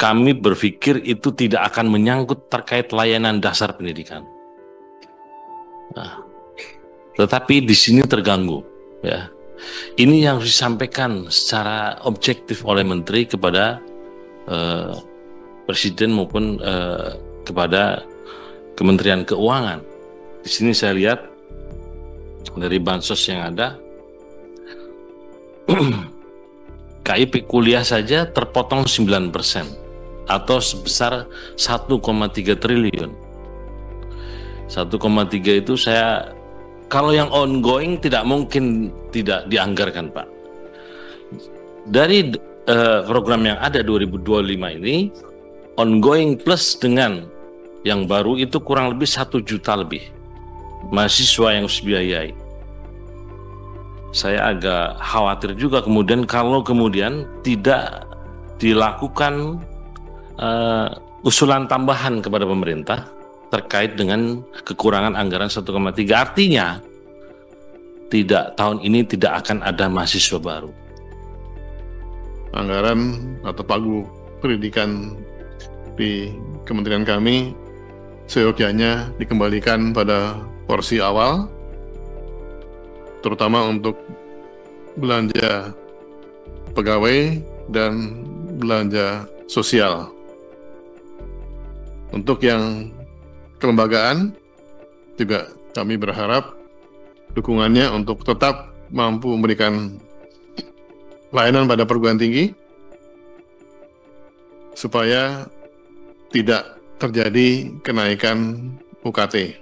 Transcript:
kami berpikir itu tidak akan menyangkut terkait layanan dasar pendidikan. Nah, tetapi di sini terganggu, ya. Ini yang harus disampaikan secara objektif oleh Menteri kepada Presiden maupun kepada Kementerian Keuangan. Di sini saya lihat dari bansos yang ada, KIP kuliah saja terpotong 9% atau sebesar 1,3 triliun. 1,3 itu kalau yang ongoing tidak mungkin tidak dianggarkan, Pak. Dari program yang ada 2025 ini, ongoing plus dengan yang baru itu kurang lebih 1 juta lebih mahasiswa yang harus biayai. Saya agak khawatir juga kemudian kalau kemudian tidak dilakukan usulan tambahan kepada pemerintah terkait dengan kekurangan anggaran 1,3. Artinya tahun ini tidak akan ada mahasiswa baru. Anggaran atau pagu pendidikan di kementerian kami seyogyanya dikembalikan pada porsi awal, terutama untuk belanja pegawai dan belanja sosial. Untuk yang kelembagaan juga kami berharap dukungannya untuk tetap mampu memberikan layanan pada perguruan tinggi supaya tidak terjadi kenaikan UKT.